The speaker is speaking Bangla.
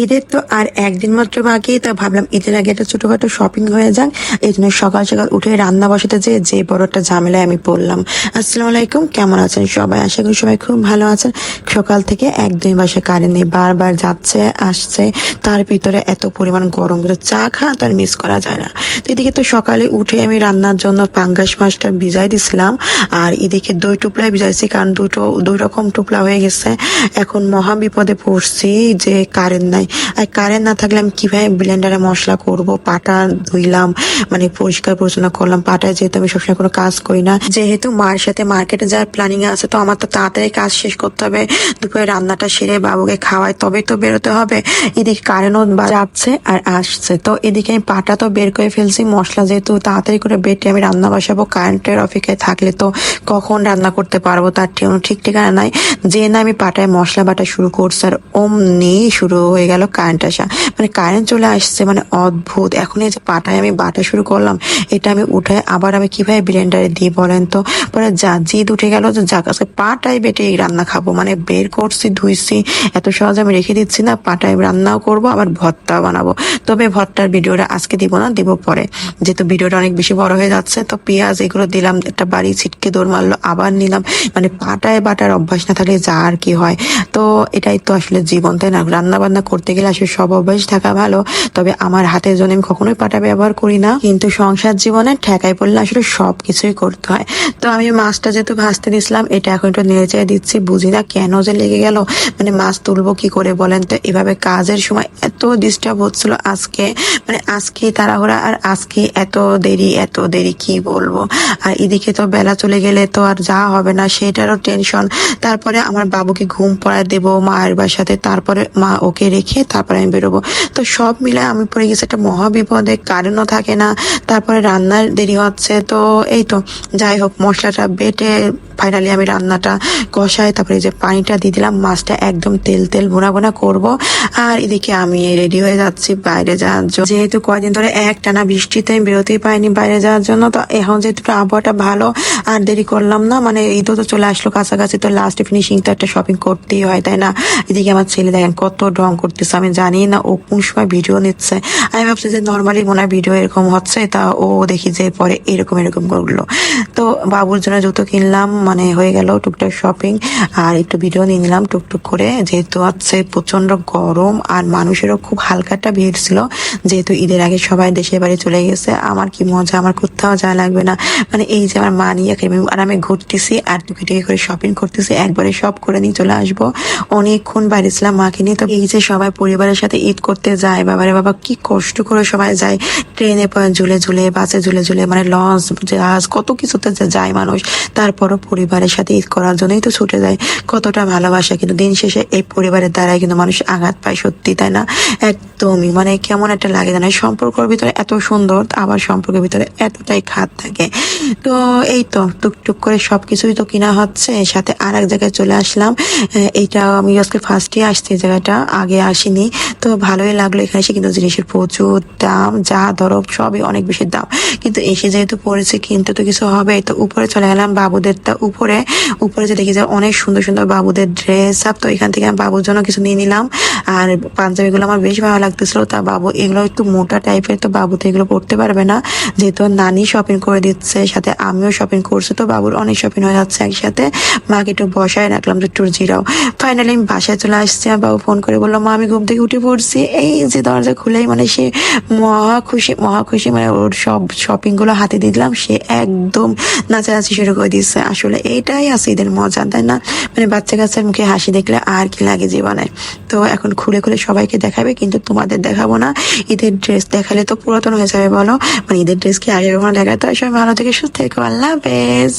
ঈদের তো আর একদিন মাত্র বাকি, তো ভাবলাম ঈদের আগে একটা ছোটখাটো শপিং হয়ে যাক। এই জন্য সকাল সকাল উঠে রান্না বসাতে যে বড় একটা ঝামেলায় আমি পড়লাম। আসসালামু আলাইকুম, কেমন আছেন সবাই? আশা করি সবাই খুব ভালো আছেন। সকাল থেকে একদমই বাসায় কারেন্ট নেই, বারবার যাচ্ছে আসছে, তার ভিতরে এত পরিমাণ গরম, চা খা তার মিস করা যায় না। তো এদিকে তো সকালে উঠে আমি রান্নার জন্য পাঙ্গাস মাছটা ভিজাই দিছিলাম, আর এদিকে দই টুকলাই ভিজাইছি, কারণ দুই রকম টুকলা হয়ে গেছে। এখন মহা বিপদে পড়ছি যে কারেন্ট নাই। আর কারেন্ট না থাকলে আমি কিভাবে ব্লেন্ডারে মশলা করব? পাটা ধুইলাম, মানে পরিষ্কার পরিচ্ছন্ন করলাম পাটায়, যেহেতু আমি সবসময় কোনো কাজ করি না, যেহেতু মার সাথে মার্কেটে যাওয়ার প্ল্যানিং আছে, তো আমার তো তাড়াতাড়ি কাজ শেষ করতে হবে। দুপুরে রান্নাটা সেরে বাবুকে খাওয়াই তবেই তো বেরোতে হবে। এদিকে কারেন্টও যাচ্ছে আর আসছে, তো এদিকে আমি পাটা তো বের করে ফেলছি। মশলা যেহেতু তাড়াতাড়ি করে বেটে আমি রান্না বসাবো, কারেন্টের অপেক্ষায় থাকলে তো কখন রান্না করতে পারবো তার ঠিক ঠিকানা নাই। যে না আমি পাটায় মশলা বাটা শুরু করছি, আর অমনি শুরু হয়ে গেল কারেন্ট আসা। মানে কারেন্ট চলে আসছে, মানে অদ্ভুত। এখন এই যে পাটায় আমি বাটা শুরু করলাম, এটা আমি উঠে আবার আমি কিভাবে ব্লেন্ডারে দিই বলেন তো? পরে যা জিদ উঠে গেল যে যাক আজকে পাটায় বেটে রান্না খাবো। মানে বের করছি, ধুইছি, এত সহজে আমি রেখে দিচ্ছি না। পাটায় রান্নাও করব, আবার ভর্তাও বানাবো। তবে ভর্তার ভিডিওটা আজকে দিব না, দিব পরে, যেহেতু ভিডিওটা অনেক বেশি বড় হয়ে যাচ্ছে। তো পেঁয়াজ এগুলো দিলাম, একটা বাড়ি ছিটকে দৌড় মারলো, আবার নিলাম। মানে পাটায় বাটার অভ্যাস না থাকলে যা আর কি হয়। তো এটাই তো আসলে জীবন, তাই না? রান্না বান্না করতে গেলে আসলে সব অভ্যাস থাকা ভালো। তবে আমার হাতের জন্য আমি কখনোই পাটা ব্যবহার করি না, কিন্তু সংসার জীবনে ঠেকাই পড়লে আসলে সবকিছুই করতে হয়। তো আমি মাছটা যেহেতু ভাজতে দিছিলাম, এটা এখন একটু নেড়ে চেড়ে দিচ্ছি। বুঝি না কেন যে লেগে গেল, মানে মাছ তুলবো কি করে বলেন তো? এভাবে কাজের সময় এত ডিস্টার্ব হচ্ছিল আজকে, মানে আজকে তাড়াহুড়া, আর আজকে এত দেরি কি বলবো। আর এদিকে তো বেলা চলে গেলে তো আর যা হবে না, সেটারও টেনশন। তারপরে আমার বাবুকে ঘুম পড়ায় দেবো মায়ের বাসাতে, তারপরে মা ওকে রেখে তারপরে আমি বেরোবো। তো সব মিলে আমি পড়ে গেছি একটা মহা বিপদে। কারেন্টও থাকে না, তারপরে রান্নার দেরি হচ্ছে। তো এই তো যাই হোক, মশলাটা বেটে ফাইনালি আমি রান্নাটা কষাই, তারপরে যে পানিটা দিয়ে দিলাম, মাছটা একদম তেল ভুনা ভুনা করবো। আর এদিকে আমি রেডি হয়ে যাচ্ছি বাইরে যাওয়ার জন্য, যেহেতু কয়দিন ধরে একটানা বৃষ্টিতে আমি বেরোতেই পাইনি বাইরে যাওয়ার জন্য। তো এখন যেহেতু আবহাওয়াটা ভালো, আর দেরি করলাম না, মানে ঈদও তো চলে আসলো কাছাকাছি, তো লাস্ট ফিনিশিং তো একটা শপিং করতেই হয়, তাই না? এদিকে আমার ছেলে দেখেন কত ঢং করতেছে, আমি জানি না ও কোন সময় ভিডিও নিচ্ছে। আমি ভাবছি যে নর্মালি মনে হয় ভিডিও এরকম হচ্ছে, তা ও দেখি যে পরে এরকম করলো। তো বাবুর জন্য জুতো কিনলাম, মানে হয়ে গেল টুকটাক শপিং, আর একটু ভিডিও নিয়ে নিলাম টুকটুক করে। যেহেতু আছে প্রচন্ড গরম, আর মানুষেরও খুব হালকা একটা ভিড় ছিল, যেহেতু ঈদের আগে সবাই দেশের বাড়ি চলে গেছে। আমার কি মজা, আমার কোথাও যা লাগবে না, মানে এই যে আমার মা নিয়ে আর আমি ঘুরতেছি আর টুকি করে শপিং করতেছি, একবারে সব করে নিয়ে চলে আসবো। অনেকক্ষণ বাইরে ছিলাম মাকে নিয়ে। তো এই যে সবাই পরিবারের সাথে ঈদ করতে যায়, বাবারে বাবা কি কষ্ট করে সবাই যায়, ট্রেনে ঝুলে বাসে ঝুলে, মানে লঞ্চ জাহাজ কত কিছুতে যায় মানুষ, তারপরও পরিবারের সাথে ঈদ করার জন্যই তো ছুটে যায়। কতটা ভালোবাসা, কিন্তু দিন শেষে এই পরিবারের দ্বারাই কিন্তু মানুষ আঘাত পায়, সত্যি তাই না? একদমই মানে কেমন একটা লাগে জানো, সম্পর্কের ভিতরে এত সুন্দর, আবার সম্পর্কের ভিতরে এতটাই খাত থাকে। তো এই তো টুকটুক করে সবকিছুই তো কিনা হচ্ছে, সাথে আর এক জায়গায় চলে আসলাম। এইটা আমি আজকে ফার্স্টে আসছি, এই জায়গাটা আগে আসিনি। তো ভালোই লাগলো এখানে এসে, কিন্তু জিনিসের প্রচুর দাম, যা ধরো সবই অনেক বেশি দাম। কিন্তু এসে যেহেতু পড়েছে, কিনতে তো কিছু হবে। তো উপরে চলে গেলাম বাবুদেরটা উপরে যে দেখি যে অনেক সুন্দর বাবুদের ড্রেস আপ। তো এখান থেকে আমি বাবুর জন্য কিছু নিয়ে নিলাম, আর পাঞ্জাবিগুলো আমার বেশ ভালো লাগতেছিল। তা বাবু এগুলো একটু মোটা টাইপের, তো বাবু তো এগুলো পড়তে পারবে না, যেহেতু নানি শপিং করে দিচ্ছে, সাথে আমিও শপিং করছি। তো বাবুর অনেক শপিং হয়ে যাচ্ছে একসাথে। মাকে একটু বসায় রাখলাম যে একটু জিরাও। ফাইনালি আমি বাসায় চলে আসছি, আর বাবু ফোন করে বললো মা আমি ঘুম থেকে উঠে পড়ছি। এই যে দরজা খুলেই মানে সে মহা খুশি, মানে ওর সব শপিং গুলো হাতে দিয়ে দিলাম, সে একদম নাচানাচি শুরু করে দিচ্ছে। আসলে এইটাই আছে ঈদের মজা, তাই না? মানে বাচ্চা কাচ্চার মুখে হাসি দেখলে আর কি লাগে জীবনে। তো এখন খুলে সবাইকে দেখাবে, কিন্তু তোমাদের দেখাবো না। ঈদের ড্রেস দেখালে তো পুরাতন হয়ে যাবে বলো, মানে ঈদের ড্রেস কি আগে কখনো দেখাতে হয়? সবাই ভালো থেকে সুস্থ থেকো, আল্লাহ হাফেজ।